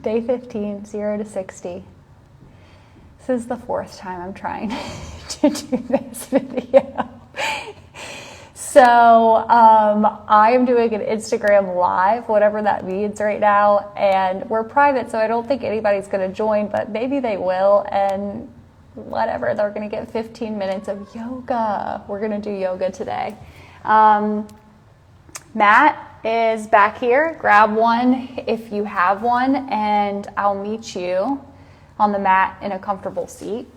Day 15, 0 to 60. This is the 4th time I'm trying to do this video. So I am doing an Instagram live, whatever that means right now, and we're private, so I don't think anybody's going to join, but maybe they will, and whatever, they're going to get 15 minutes of yoga. We're going to do yoga today. Matt is back here. Grab one if you have one, and I'll meet you on the mat in a comfortable seat.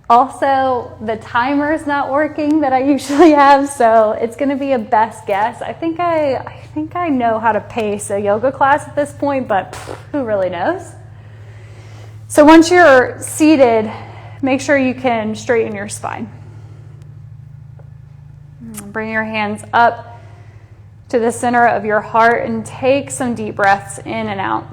Also, the timer is not working that I usually have, so it's going to be a best guess. I think I know how to pace a yoga class at this point, but who really knows? So once you're seated, make sure you can straighten your spine. Bring your hands up to the center of your heart and take some deep breaths in and out.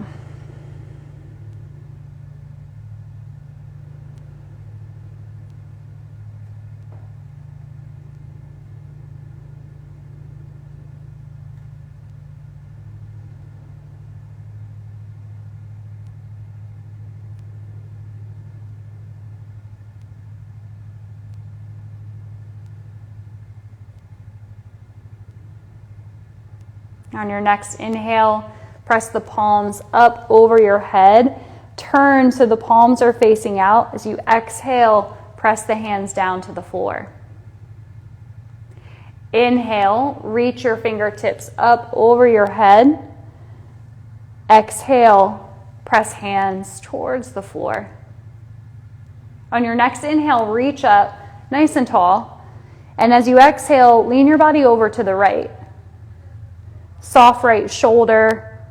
On your next inhale, press the palms up over your head. Turn so the palms are facing out. As you exhale, press the hands down to the floor. Inhale, reach your fingertips up over your head. Exhale, press hands towards the floor. On your next inhale, reach up nice and tall. And as you exhale, lean your body over to the right. Soft right shoulder.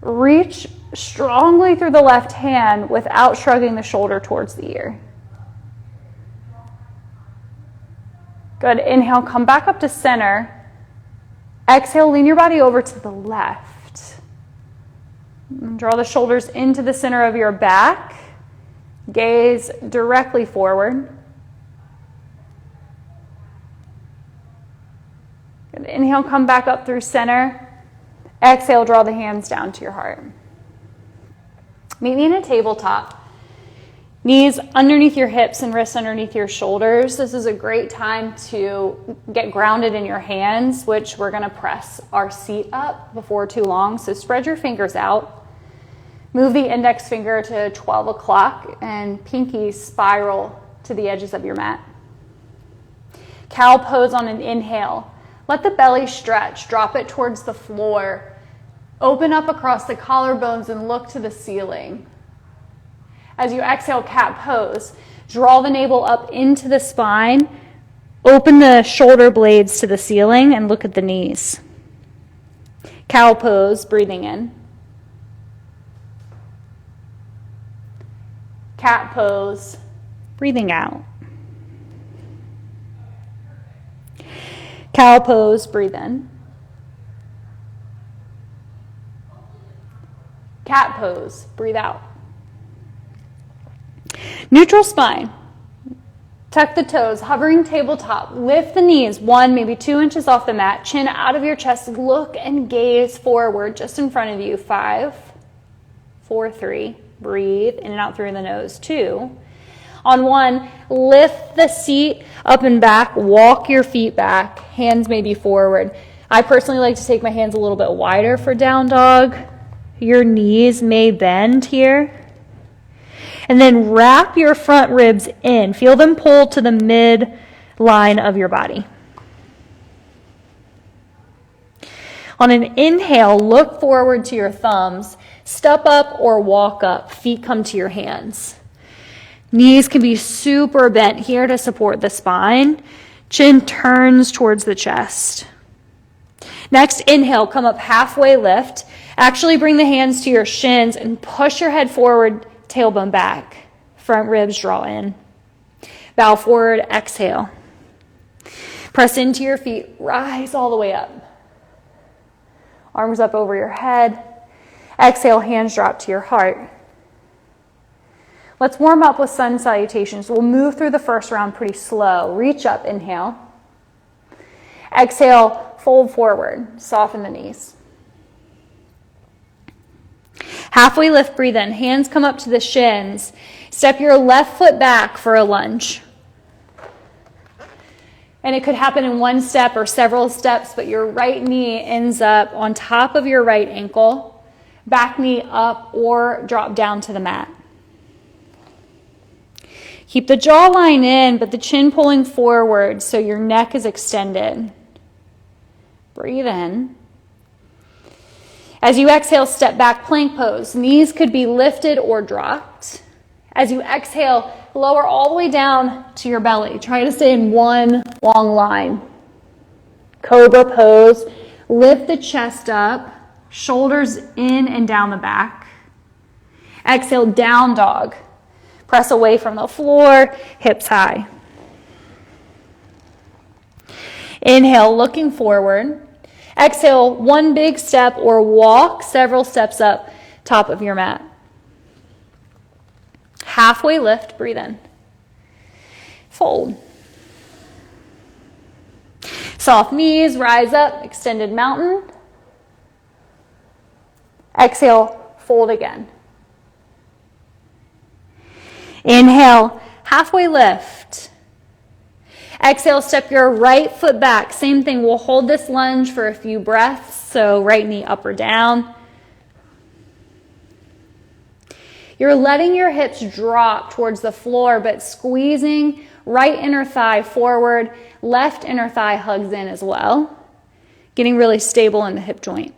Reach strongly through the left hand without shrugging the shoulder towards the ear. Good. Inhale, come back up to center. Exhale, lean your body over to the left. Draw the shoulders into the center of your back. Gaze directly forward. Good. Inhale, come back up through center. Exhale, draw the hands down to your heart. Meet me in a tabletop. Knees underneath your hips and wrists underneath your shoulders. This is a great time to get grounded in your hands, which we're going to press our seat up before too long. So spread your fingers out. Move the index finger to 12 o'clock and pinky spiral to the edges of your mat. Cow pose on an inhale. Let the belly stretch. Drop it towards the floor. Open up across the collarbones and look to the ceiling. As you exhale, cat pose. Draw the navel up into the spine. Open the shoulder blades to the ceiling and look at the knees. Cow pose, breathing in. Cat pose, breathing out. Cow pose, breathe in. Cat pose, breathe out. Neutral spine. Tuck the toes, hovering tabletop. Lift the knees 1, maybe 2 inches off the mat. Chin out of your chest. Look and gaze forward just in front of you. 5, 4, 3. Breathe in and out through the nose. 2. On 1, lift the seat up and back. Walk your feet back. Hands maybe forward. I personally like to take my hands a little bit wider for down dog. Your knees may bend here. And then wrap your front ribs in. Feel them pull to the mid-line of your body. On an inhale, look forward to your thumbs. Step up or walk up. Feet come to your hands. Knees can be super bent here to support the spine. Chin turns towards the chest. Next, inhale, come up halfway lift. Actually bring the hands to your shins and push your head forward, tailbone back. Front ribs draw in. Bow forward, exhale. Press into your feet, rise all the way up. Arms up over your head. Exhale, hands drop to your heart. Let's warm up with sun salutations. We'll move through the first round pretty slow. Reach up, inhale. Exhale, fold forward, soften the knees. Halfway lift, breathe in. Hands come up to the shins. Step your left foot back for a lunge. And it could happen in one step or several steps, but your right knee ends up on top of your right ankle, back knee up or drop down to the mat. Keep the jawline in, but the chin pulling forward so your neck is extended. Breathe in. As you exhale, step back, plank pose. Knees could be lifted or dropped. As you exhale, lower all the way down to your belly. Try to stay in one long line. Cobra pose. Lift the chest up, shoulders in and down the back. Exhale, down dog. Press away from the floor, hips high. Inhale, looking forward. Exhale, one big step or walk several steps up top of your mat. Halfway lift, breathe in. Fold. Soft knees, rise up, extended mountain. Exhale, fold again. Inhale, halfway lift. Exhale, step your right foot back. Same thing, we'll hold this lunge for a few breaths. So right knee up or down. You're letting your hips drop towards the floor, but squeezing right inner thigh forward, left inner thigh hugs in as well. Getting really stable in the hip joint.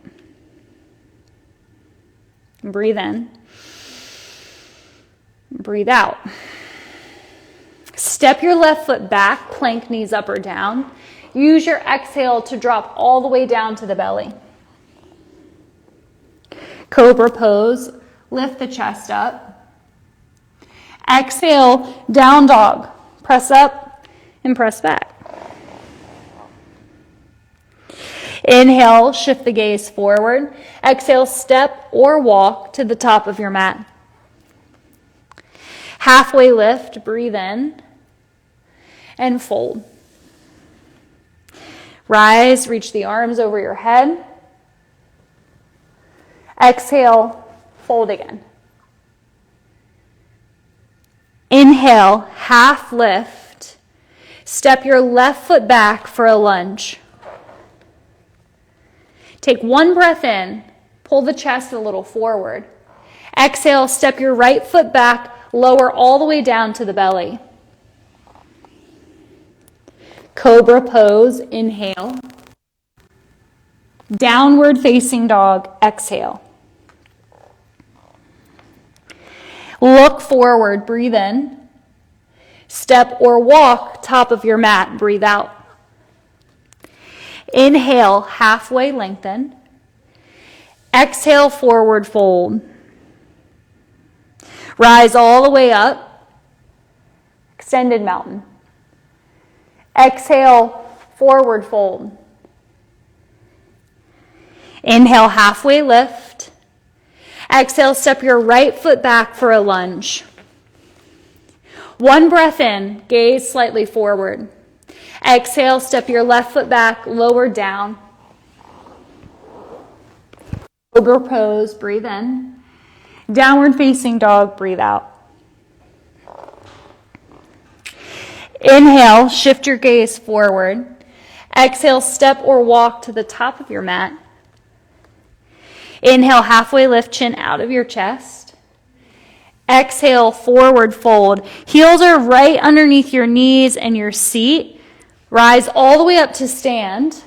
Breathe in. Breathe out. Step your left foot back, plank knees up or down. Use your exhale to drop all the way down to the belly. Cobra pose. Lift the chest up. Exhale, down dog. Press up and press back. Inhale, shift the gaze forward. Exhale, step or walk to the top of your mat. Halfway lift, breathe in and fold. Rise, reach the arms over your head. Exhale, fold again. Inhale, half lift. Step your left foot back for a lunge. Take one breath in. Pull the chest a little forward. Exhale, step your right foot back, lower all the way down to the belly. Cobra pose, inhale. Downward facing dog, exhale. Look forward, breathe in. Step or walk top of your mat, breathe out. Inhale, halfway lengthen. Exhale, forward fold. Rise all the way up. Extended mountain. Exhale, forward fold. Inhale, halfway lift. Exhale, step your right foot back for a lunge. One breath in, gaze slightly forward. Exhale, step your left foot back, lower down. Cobra pose, breathe in. Downward facing dog, breathe out. Inhale, shift your gaze forward. Exhale, step or walk to the top of your mat. Inhale, halfway lift, chin out of your chest. Exhale, forward fold. Heels are right underneath your knees and your seat. Rise all the way up to stand.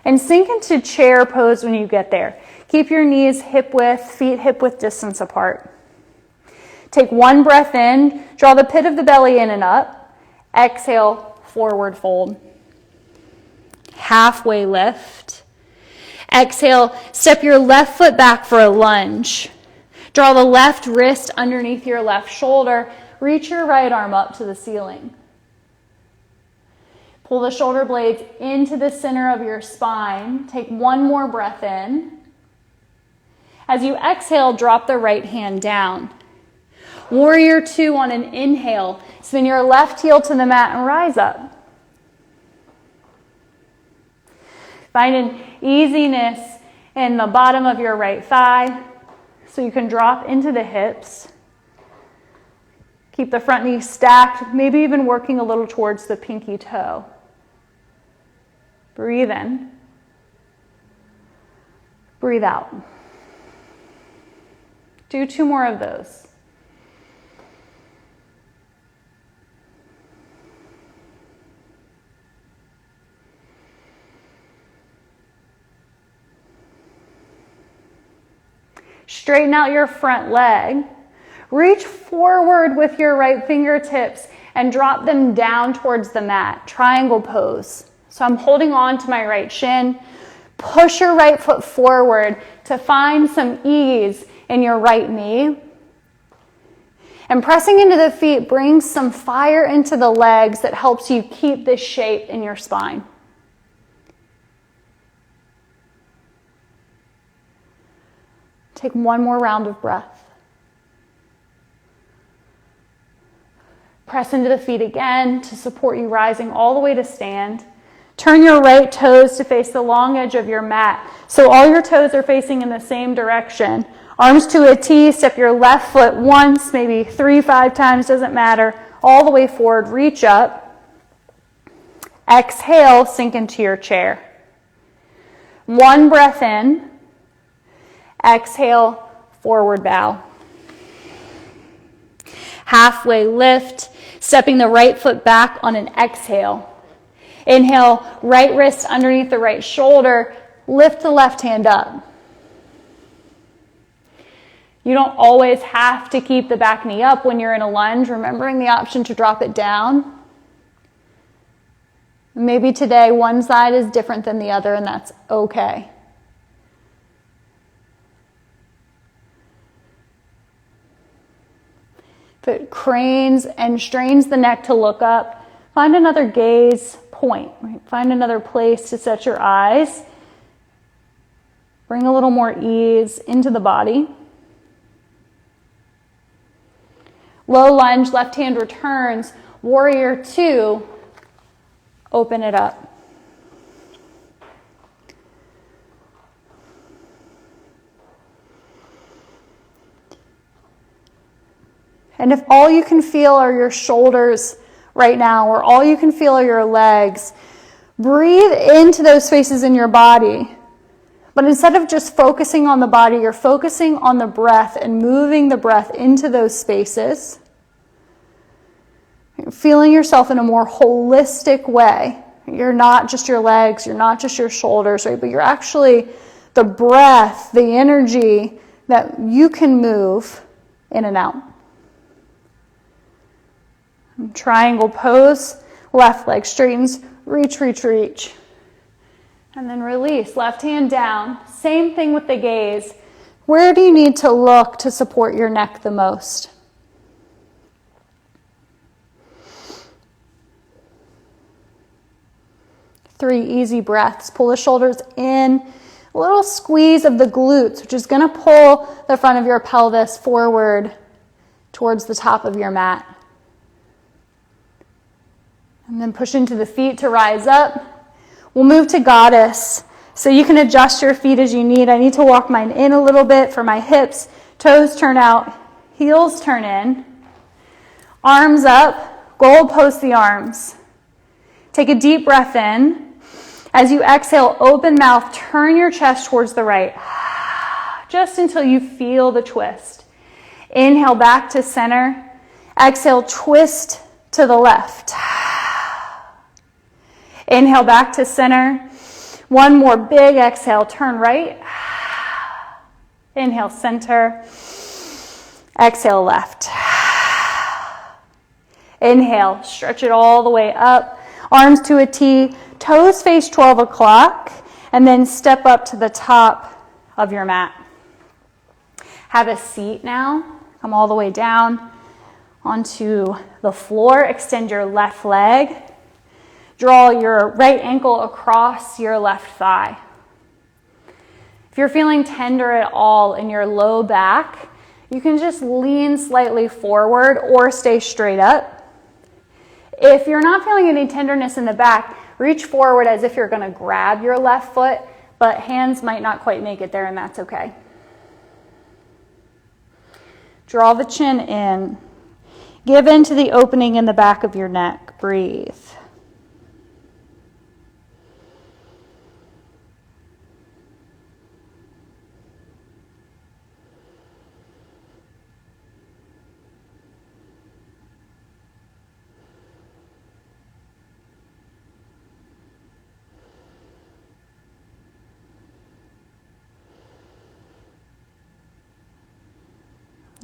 And sink into chair pose when you get there. Keep your knees hip width, feet hip width distance apart. Take one breath in. Draw the pit of the belly in and up. Exhale, forward fold. Halfway lift. Exhale, step your left foot back for a lunge. Draw the left wrist underneath your left shoulder. Reach your right arm up to the ceiling. Pull the shoulder blades into the center of your spine. Take one more breath in. As you exhale, drop the right hand down. Warrior two on an inhale. Spin your left heel to the mat and rise up. Find an easiness in the bottom of your right thigh so you can drop into the hips. Keep the front knee stacked, maybe even working a little towards the pinky toe. Breathe in. Breathe out. Do 2 more of those. Straighten out your front leg. Reach forward with your right fingertips and drop them down towards the mat. Triangle pose. So I'm holding on to my right shin. Push your right foot forward to find some ease in your right knee. And pressing into the feet brings some fire into the legs that helps you keep this shape in your spine. Take 1 more round of breath. Press into the feet again to support you rising all the way to stand. Turn your right toes to face the long edge of your mat, so all your toes are facing in the same direction. Arms to a T, step your left foot once, maybe 3, 5 times, doesn't matter. All the way forward, reach up. Exhale, sink into your chair. 1 breath in. Exhale, forward bow. Halfway lift, stepping the right foot back on an exhale. Inhale, right wrist underneath the right shoulder, lift the left hand up. You don't always have to keep the back knee up when you're in a lunge, remembering the option to drop it down. Maybe today one side is different than the other, and that's okay. If it cranes and strains the neck to look up, find another gaze point. Right? Find another place to set your eyes. Bring a little more ease into the body. Low lunge, left hand returns. Warrior 2, open it up. And if all you can feel are your shoulders right now, or all you can feel are your legs, breathe into those spaces in your body. But instead of just focusing on the body, you're focusing on the breath and moving the breath into those spaces. You're feeling yourself in a more holistic way. You're not just your legs, you're not just your shoulders, right? But you're actually the breath, the energy that you can move in and out. Triangle pose, left leg straightens, reach, reach, reach. And then release, left hand down. Same thing with the gaze. Where do you need to look to support your neck the most? Three easy breaths. Pull the shoulders in. A little squeeze of the glutes, which is going to pull the front of your pelvis forward towards the top of your mat. And then push into the feet to rise up. We'll move to goddess. So you can adjust your feet as you need. I need to walk mine in a little bit for my hips. Toes turn out, heels turn in. Arms up, goal post the arms. Take a deep breath in. As you exhale, open mouth, turn your chest towards the right. Just until you feel the twist. Inhale back to center. Exhale, twist to the left. Inhale back to center. One more big exhale, turn right. Inhale, center. Exhale, left. Inhale, stretch it all the way up. Arms to a T, toes face 12 o'clock, and then step up to the top of your mat. Have a seat now. Come all the way down onto the floor. Extend your left leg. Draw your right ankle across your left thigh. If you're feeling tender at all in your low back, you can just lean slightly forward or stay straight up. If you're not feeling any tenderness in the back, Reach forward as if you're going to grab your left foot, but hands might not quite make it there, and that's okay. Draw the chin in. Give in to the opening in the back of your neck. Breathe.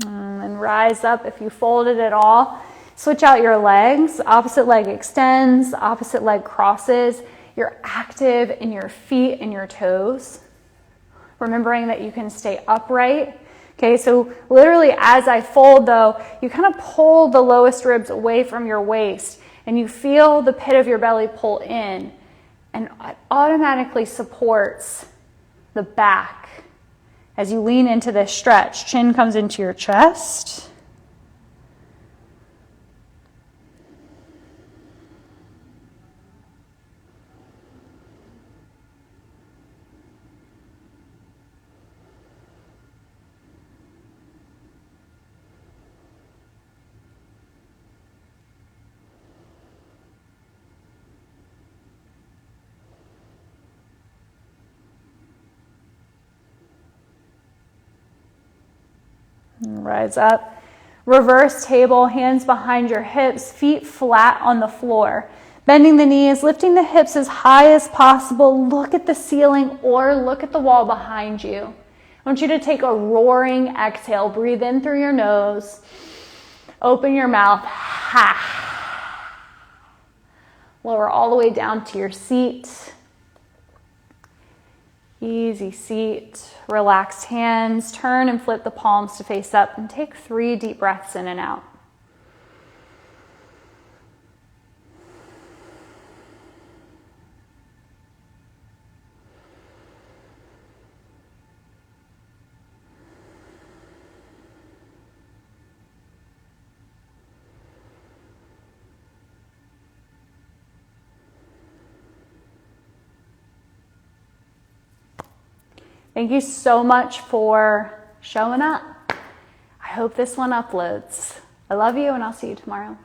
And rise up if you folded at all. Switch out your legs. Opposite leg extends, opposite leg crosses. You're active in your feet and your toes. Remembering that you can stay upright. Okay, so literally as I fold though, you kind of pull the lowest ribs away from your waist and you feel the pit of your belly pull in, and it automatically supports the back. As you lean into this stretch, chin comes into your chest. Rise up. Reverse table, hands behind your hips, feet flat on the floor. Bending the knees, lifting the hips as high as possible. Look at the ceiling or look at the wall behind you. I want you to take a roaring exhale. Breathe in through your nose. Open your mouth. Lower all the way down to your seat. Easy seat, relaxed hands, turn and flip the palms to face up and take 3 deep breaths in and out. Thank you so much for showing up. I hope this one uploads. I love you and I'll see you tomorrow.